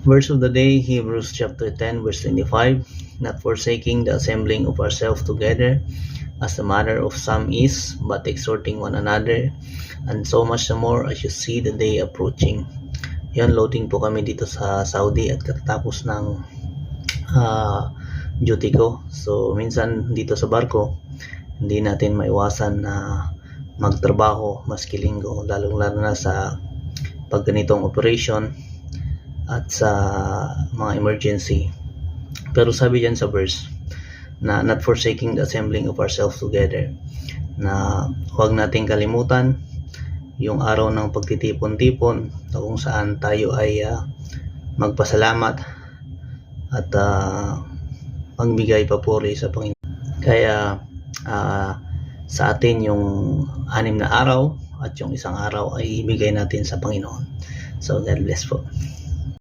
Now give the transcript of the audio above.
Verse of the day, Hebrews chapter 10, verse 25. Not forsaking the assembling of ourselves together, as the manner of some is, but exhorting one another, and so much the more as you see the day approaching. Yan, loading po kami dito sa Saudi at katatapos ng duty ko. So, minsan dito sa barko, hindi natin maiwasan na magtrabaho maski linggo, lalong-lalo na sa pagganitong operation at sa mga emergency. Pero sabi dyan sa verse na not forsaking the assembling of ourselves together, na huwag nating kalimutan yung araw ng pagtitipon-tipon na kung saan tayo ay magpasalamat at magbigay papuri sa Panginoon. Kaya sa atin yung 6 na araw at yung isang araw ay ibigay natin sa Panginoon. So God bless po.